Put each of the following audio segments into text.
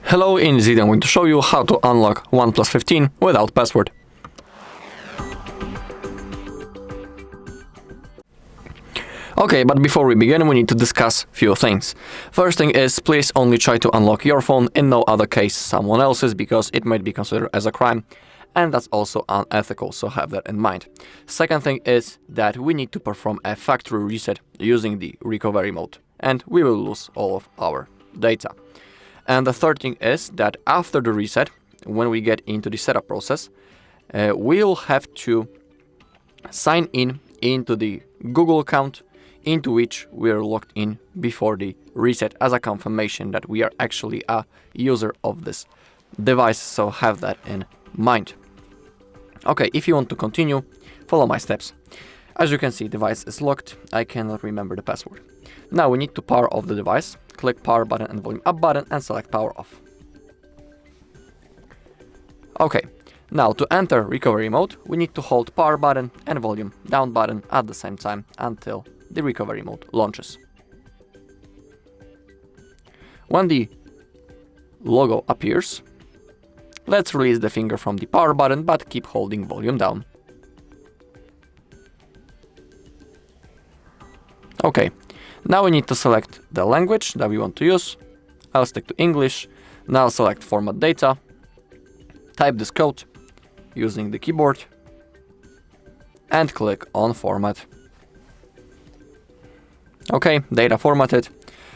Hello, in this video I'm going to show you how to unlock OnePlus 15 without password. Okay, but before we begin we need to discuss few things. First thing is, please only try to unlock your phone, in no other case someone else's, because it might be considered as a crime, and that's also unethical, so have that in mind. Second thing is that we need to perform a factory reset using the recovery mode, and we will lose all of our data. And the third thing is that after the reset, when we get into the setup process, we'll have to sign in into the Google account into which we're logged in before the reset, as a confirmation that we are actually a user of this device, so have that in mind. Okay, if you want to continue, follow my steps. As you can see, device is locked. I cannot remember the password. Now we need to power off the device. Click power button and volume up button and select power off. Okay, now to enter recovery mode, we need to hold power button and volume down button at the same time until the recovery mode launches. When the logo appears, let's release the finger from the power button but keep holding volume down. Okay, now we need to select the language that we want to use. I'll stick to English. Now select format data, type this code using the keyboard and click on format. Okay, data formatted.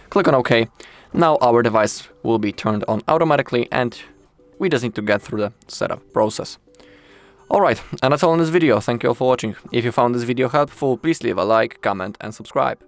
Click on OK. Now our device will be turned on automatically and we just need to get through the setup process. Alright, and that's all in this video. Thank you all for watching. If you found this video helpful, please leave a like, comment and subscribe.